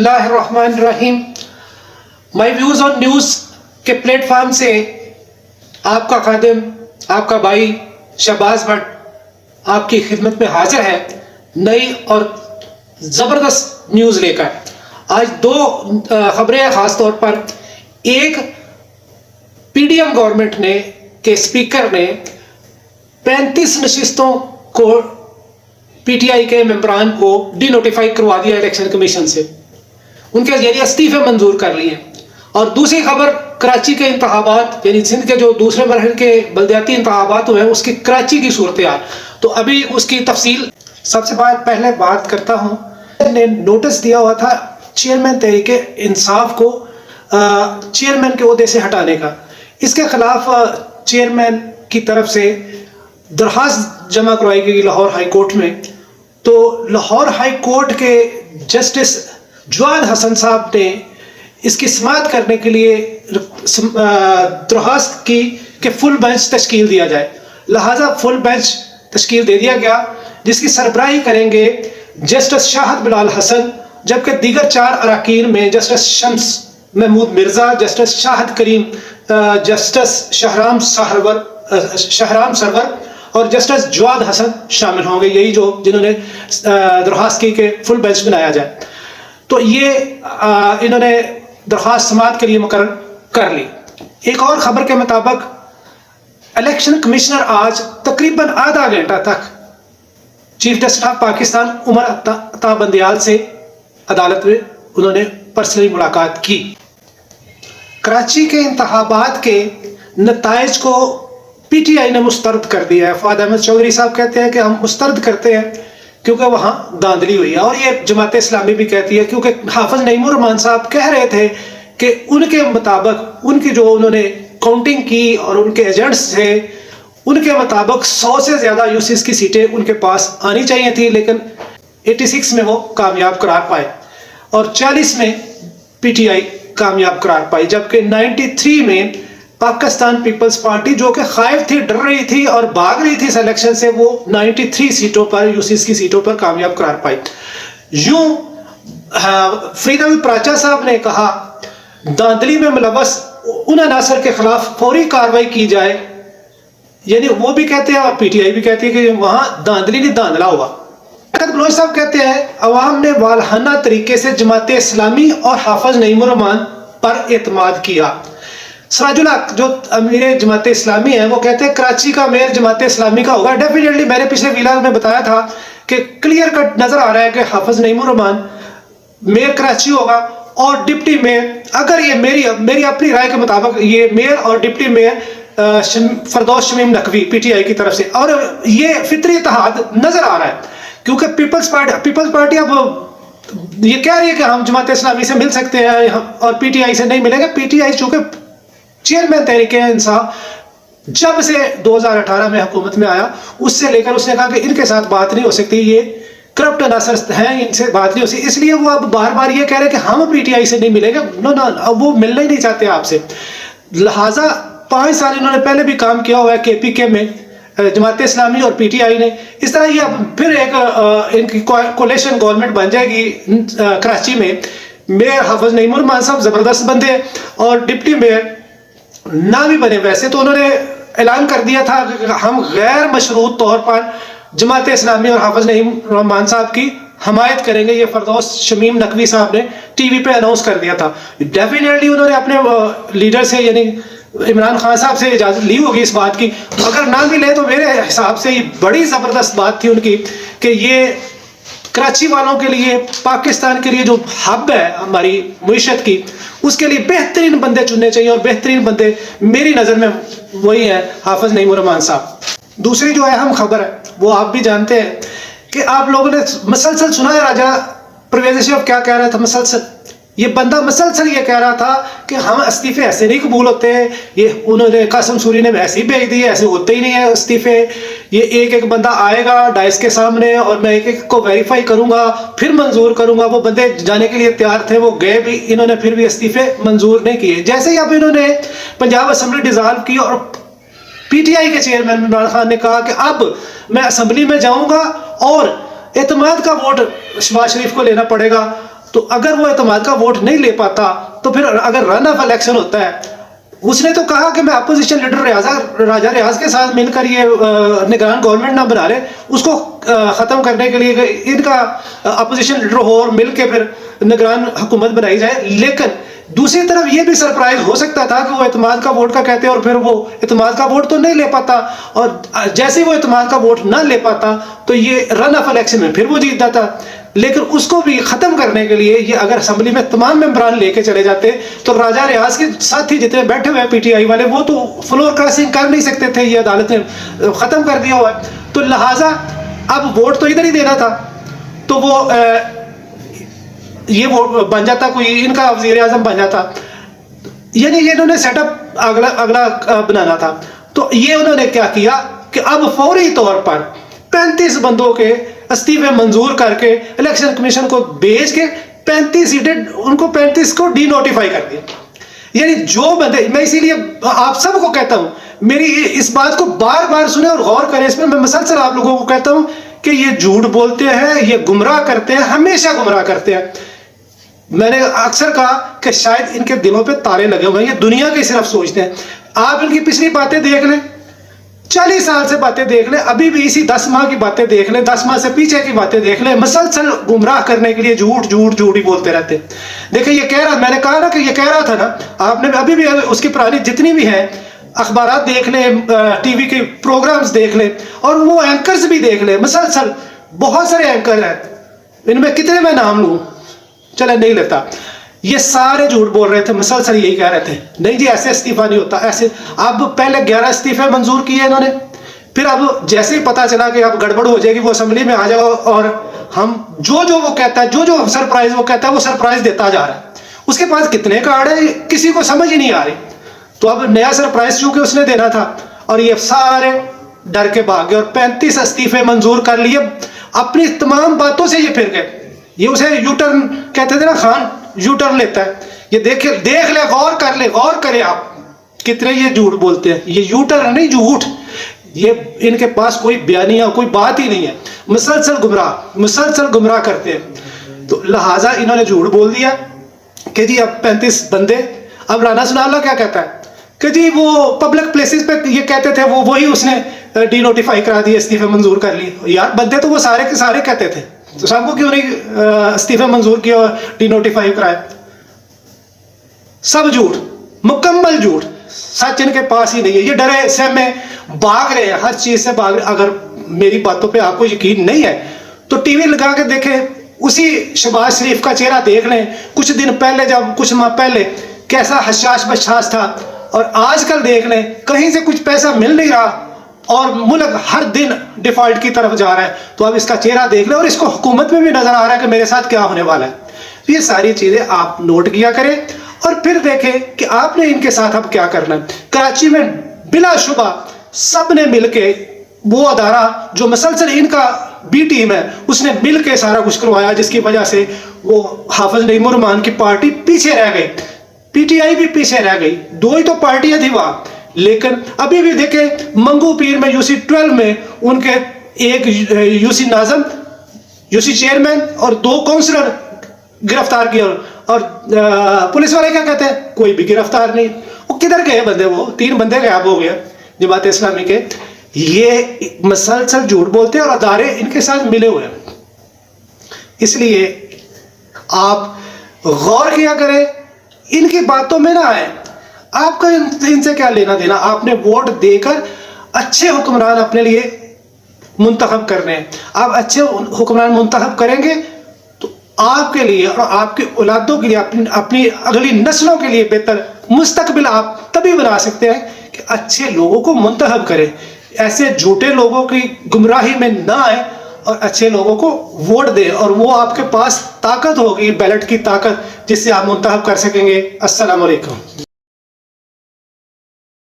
बिस्मिल्लाह अर्रहमान अर्रहीम। My views on news के प्लेटफॉर्म से आपका खादिम, आपका भाई शहबाज भट्ट आपकी खिदमत में हाजिर है नई और ज़बरदस्त न्यूज़ लेकर। आज दो खबरें हैं ख़ास तौर पर। एक, पीडीएम गवर्नमेंट ने के स्पीकर ने 35 नशिस्तों को पीटीआई के मेंबरान को डिनोटिफाई करवा दिया इलेक्शन कमीशन से, उनके जरिए इस्तीफे मंजूर कर लिए। और दूसरी खबर, कराची के इंतखाबात यानी सिंध के जो दूसरे मरहल के बलदियाती इंतखाबात हुए हैं उसकी कराची की सूरत हाल, तो अभी उसकी तफसील। सबसे पहले बात करता हूँ, ने नोटिस दिया हुआ था चेयरमैन तहरीक इंसाफ को चेयरमैन के ओहदे से हटाने का। इसके खिलाफ चेयरमैन की तरफ से दरख्वास्त जमा करवाई गई लाहौर हाई कोर्ट में। तो लाहौर हाई कोर्ट के जस्टिस जवाद हसन साहब ने इसकी समाअत करने के लिए दरख्वास्त की कि फुल बेंच तश्कील दिया जाए। लिहाजा फुल बेंच तश्कील दे दिया गया, जिसकी सरबराही करेंगे जस्टिस शाहद बिलाल हसन, जबकि दीगर 4 अरकान में जस्टिस शम्स महमूद मिर्ज़ा, जस्टिस शाहद करीम, जस्टिस शहराम सरवर और जस्टिस जवाद हसन शामिल होंगे। यही जो जिन्होंने दरख्वास्त की कि फुल बेंच बनाया जाए। तो ये इन्होंने दरख्वास्त समाअत के लिए मुकर्रर कर ली। एक और खबर के मुताबिक इलेक्शन कमिश्नर आज तकरीबन आधा घंटा तक chief justice of Pakistan Umar Ata Bandial से अदालत में उन्होंने पर्सनली मुलाकात की। कराची के इंतखाबात के नताइज को पीटीआई ने मुस्तरद कर दिया है। फवाद अहमद चौधरी साहब कहते हैं कि हम मुस्तरद करते हैं क्योंकि वहाँ धांधली हुई है, और ये जमात इस्लामी भी कहती है, क्योंकि हाफिज नईमुर रहमान साहब कह रहे थे कि उनके मुताबिक उनकी जो उन्होंने काउंटिंग की और उनके एजेंट्स थे, उनके मुताबिक 100 से ज़्यादा यूसीस की सीटें उनके पास आनी चाहिए थी, लेकिन 86 में वो कामयाब करार पाए और 40 में पीटीआई कामयाब करार पाई, जबकि 93 में पाकिस्तान पीपल्स पार्टी जो कि खाइफ थी, डर रही थी और भाग रही थी सिलेक्शन से, वो 93 सीटों पर यूसीस की सीटों पर कामयाब करार पाई। यूं फरीद प्राचा साहब ने कहा धांधली में मुलव्वस उन अनासर के खिलाफ फौरी कार्रवाई की जाए, यानी वो भी कहते हैं और पीटीआई भी कहती है कि वहां धांधली नहीं धांधला हुआ। बलोच साहब कहते हैं अवाम ने वालहाना तरीके से जमात इस्लामी और हाफिज नईमुर रहमान पर एतमाद किया। सराजुल हक जो अमीर जमात इस्लामी है वो कहते हैं कराची का मेयर जमात इस्लामी का होगा। डेफिनेटली मैंने पिछले वीलाग में बताया था कि क्लियर कट नजर आ रहा है कि हाफिज नईमुर रहमान मेयर कराची होगा, और डिप्टी मेयर, अगर ये मेरी अपनी राय के मुताबिक ये मेयर और डिप्टी मेयर फरदौस शमीम नकवी पीटीआई की तरफ से, और ये फितरी इत्तेहाद नजर आ रहा है क्योंकि पीपल्स पार्टी अब ये कह रही है कि हम जमात इस्लामी से मिल सकते हैं और पीटीआई से नहीं मिलेंगे। पीटीआई चूंकि चेयरमैन तहरीक इंसाफ जब से 2018 में हुकूमत में आया उससे लेकर उसने कहा कि इनके साथ बात नहीं हो सकती, ये करप्ट अनासर हैं, इनसे बात नहीं हो सकती, इसलिए वो अब बार बार ये कह रहे हैं कि हम पीटीआई से नहीं मिलेंगे। नो, अब वो मिलना ही नहीं चाहते आपसे। लिहाजा 5 साल इन्होंने पहले भी काम किया हुआ है केपीके में, जमात इस्लामी और पीटीआई ने। इस तरह ये फिर एक इनकी कोलेशन गवर्नमेंट बन जाएगी कराची में। मेयर हाफिज नईमुर रहमान साहब जबरदस्त बंदे हैं और डिप्टी मेयर ना भी बने। वैसे तो उन्होंने ऐलान कर दिया था कि हम गैर मशरूत तौर पर जमात इस्लामी और हाफिज नईमुर रहमान साहब की हमायत करेंगे, ये फरदौस शमीम नकवी साहब ने टीवी पे अनाउंस कर दिया था। डेफिनेटली उन्होंने अपने लीडर से यानी इमरान खान साहब से इजाज़त ली होगी इस बात की, अगर ना भी ले तो मेरे हिसाब से ये बड़ी ज़बरदस्त बात थी उनकी कि ये कराची वालों के लिए, पाकिस्तान के लिए जो हब है हमारी मुईशत की, उसके लिए बेहतरीन बंदे चुनने चाहिए, और बेहतरीन बंदे मेरी नज़र में वही हैं हाफिज नईमुर रहमान साहब। दूसरी जो अहम खबर है वो आप भी जानते हैं कि आप लोगों ने मसलसल सुना है राजा परवेज अशरफ क्या कह रहा था। मसलसल ये बंदा मसलसल ये कह रहा था कि हम इस्तीफे ऐसे नहीं कबूल होते हैं, ये उन्होंने कासिम सूरी ने ऐसे ही भेज दिए, ऐसे होते ही नहीं है इस्तीफे। ये एक बंदा आएगा डाइस के सामने और मैं एक को वेरीफाई करूंगा फिर मंजूर करूंगा। वो बंदे जाने के लिए तैयार थे, वो गए भी, इन्होंने फिर भी इस्तीफे मंजूर नहीं किए। जैसे ही अब इन्होंने पंजाब असम्बली डिसॉल्व की और पीटीआई के चेयरमैन इमरान खान ने कहा कि अब मैं असम्बली में जाऊंगा और एतमाद का वोट शहबाज शरीफ को लेना पड़ेगा تو اگر وہ اعتماد کا ووٹ نہیں لے پاتا تو پھر اگر رن آف الیکشن ہوتا ہے، اس نے تو کہا کہ میں اپوزیشن لیڈر راجہ ریاض کے ساتھ مل کر یہ نگران گورنمنٹ نہ بنا لے، اس کو ختم کرنے کے لیے ان کا اپوزیشن لیڈر ہو اور مل کے پھر نگران حکومت بنائی جائے. لیکن دوسری طرف یہ بھی سرپرائز ہو سکتا تھا کہ وہ اعتماد کا ووٹ کا کہتے اور پھر وہ اعتماد کا ووٹ تو نہیں لے پاتا، اور جیسے وہ اعتماد کا ووٹ نہ لے پاتا تو یہ رن آف الیکشن میں پھر وہ جیت جاتا. لیکن اس کو بھی ختم کرنے کے لیے یہ اگر اسمبلی میں تمام ممبران لے کے چلے جاتے تو راجہ ریاض کے ساتھی جتنے بیٹھے ہوئے پی ٹی آئی والے وہ تو فلور کراسنگ کر نہیں سکتے تھے، یہ عدالت نے ختم کر دیا ہوا ہے. تو لہٰذا اب ووٹ تو ادھر ہی دینا تھا، تو وہ یہ ووٹ بن جاتا، کوئی ان کا وزیر اعظم بن جاتا. یعنی یہ انہوں نے سیٹ اپ اگلا بنانا تھا. تو یہ انہوں نے کیا کیا کہ اب فوری طور پر 35 بندوں کے استعفے منظور کر کے الیکشن کمیشن کو بھیج کے 35 سیٹیں ان کو 35 کو ڈی نوٹیفائی کر دیا. یعنی جو بندے، میں اسی لیے آپ سب کو کہتا ہوں میری اس بات کو بار بار سنیں اور غور کریں اس میں مسلسل آپ لوگوں کو کہتا ہوں کہ یہ جھوٹ بولتے ہیں، یہ گمراہ کرتے ہیں، ہمیشہ گمراہ کرتے ہیں. میں نے اکثر کہا کہ شاید ان کے دلوں پہ تالے لگے ہوئے ہیں، یہ دنیا کے صرف سوچتے ہیں. آپ ان کی پچھلی باتیں دیکھ لیں، 40 سال سے باتیں دیکھ لیں، ابھی بھی اسی 10 ماہ کی باتیں دیکھ لیں، 10 ماہ سے پیچھے کی باتیں دیکھ لیں، مسلسل گمراہ کرنے کے لیے جھوٹ جھوٹ جھوٹ ہی بولتے رہتے ہیں. دیکھیں یہ کہہ رہا، میں نے کہا نا کہ یہ کہہ رہا تھا نا، آپ نے ابھی بھی اس کی پرانی جتنی بھی ہیں اخبارات دیکھ لیں، ٹی وی کے پروگرامز دیکھ لیں، اور وہ اینکرز بھی دیکھ لیں. مسلسل بہت سارے اینکر ہیں، ان میں کتنے میں نام لوں، چلے نہیں لیتا. یہ سارے جھوٹ بول رہے تھے، مسلسل یہی کہہ رہے تھے نہیں جی ایسے استعفیٰ نہیں ہوتا ایسے. اب پہلے 11 استعفے منظور کیے انہوں نے، پھر اب جیسے ہی پتا چلا کہ اب گڑبڑ ہو جائے گی وہ اسمبلی میں آ جاؤ اور ہم جو وہ کہتا ہے، جو سرپرائز وہ کہتا ہے وہ سرپرائز دیتا جا رہا ہے. اس کے پاس کتنے کارڈ ہیں کسی کو سمجھ ہی نہیں آ رہی. تو اب نیا سرپرائز چونکہ اس نے دینا تھا اور یہ سارے ڈر کے بھاگ گئے اور 35 استعفے منظور کر لیے. اپنی تمام باتوں سے یہ پھر گئے. یہ اسے یو ٹرن کہتے تھے نا، خان یو ٹرن لیتا ہے. یہ دیکھ لے، غور کر لے، غور کریں آپ کتنے یہ جھوٹ بولتے ہیں. یہ یو ٹرن نہیں، جھوٹ. یہ ان کے پاس کوئی بیانیہ کوئی بات ہی نہیں ہے، مسلسل گمراہ کرتے ہیں. تو لہٰذا انہوں نے جھوٹ بول دیا کہ جی اب 35 بندے. اب رانا ثناء اللہ کیا کہتا ہے کہ جی وہ پبلک پلیسز پہ یہ کہتے تھے، وہی اس نے ڈی نوٹیفائی کرا دیے، استعفے منظور کر لیے. یار بندے تو وہ سارے کے سارے کہتے تھے، تو سب کو کیوں نہیں استعفے منظور کیا اور ڈی نوٹیفائی کرایا؟ سب جھوٹ، مکمل جھوٹ. سچ ان کے پاس ہی نہیں ہے. یہ ڈرے سہمے بھاگ رہے ہیں، ہر چیز سے بھاگ رہے ہیں. اگر میری باتوں پہ آپ کو یقین نہیں ہے تو ٹی وی لگا کے دیکھیں، اسی شہباز شریف کا چہرہ دیکھ لیں. کچھ دن پہلے، جب کچھ ماہ پہلے کیسا حشاش بشاش تھا، اور آج کل دیکھ لیں کہیں سے کچھ پیسہ مل نہیں رہا اور ملک ہر دن ڈیفالٹ کی طرف جا رہا ہے. تو اب اس کا چہرہ دیکھ لیں اور اس کو حکومت میں بھی نظر آ رہا ہے کہ میرے ساتھ کیا ہونے والا ہے. یہ ساری چیزیں آپ نوٹ کیا کریں اور پھر دیکھیں کہ آپ نے ان کے ساتھ اب کیا کرنا ہے. کراچی میں بلا شبہ سب نے مل کے، وہ ادارہ جو مسلسل ان کا بی ٹیم ہے اس نے مل کے سارا کچھ کروایا، جس کی وجہ سے وہ حافظ نعیم الرحمان کی پارٹی پیچھے رہ گئی، پی ٹی آئی بھی پیچھے رہ گئی. 2 ہی تو پارٹیاں تھیں وہاں. لیکن ابھی بھی دیکھیں منگو پیر میں UC 12 میں ان کے ایک UC ناظم، UC چیئرمین اور 2 کونسلر گرفتار کیا، اور پولیس والے کیا کہتے ہیں کوئی بھی گرفتار نہیں. وہ کدھر گئے بندے؟ وہ 3 بندے غائب ہو گئے جماعت اسلامی کے. یہ مسلسل جھوٹ بولتے ہیں اور ادارے ان کے ساتھ ملے ہوئے ہیں. اس لیے آپ غور کیا کریں، ان کی باتوں میں نہ آئے. آپ کا ان سے کیا لینا دینا؟ آپ نے ووٹ دے کر اچھے حکمران اپنے لیے منتخب کرنے ہیں. آپ اچھے حکمران منتخب کریں گے تو آپ کے لیے اور آپ کی اولادوں کے لیے، اپنی اگلی نسلوں کے لیے بہتر مستقبل آپ تبھی بنا سکتے ہیں کہ اچھے لوگوں کو منتخب کریں. ایسے جھوٹے لوگوں کی گمراہی میں نہ آئے اور اچھے لوگوں کو ووٹ دیں، اور وہ آپ کے پاس طاقت ہوگی، بیلٹ کی طاقت، جس سے آپ منتخب کر سکیں گے. السلام علیکم.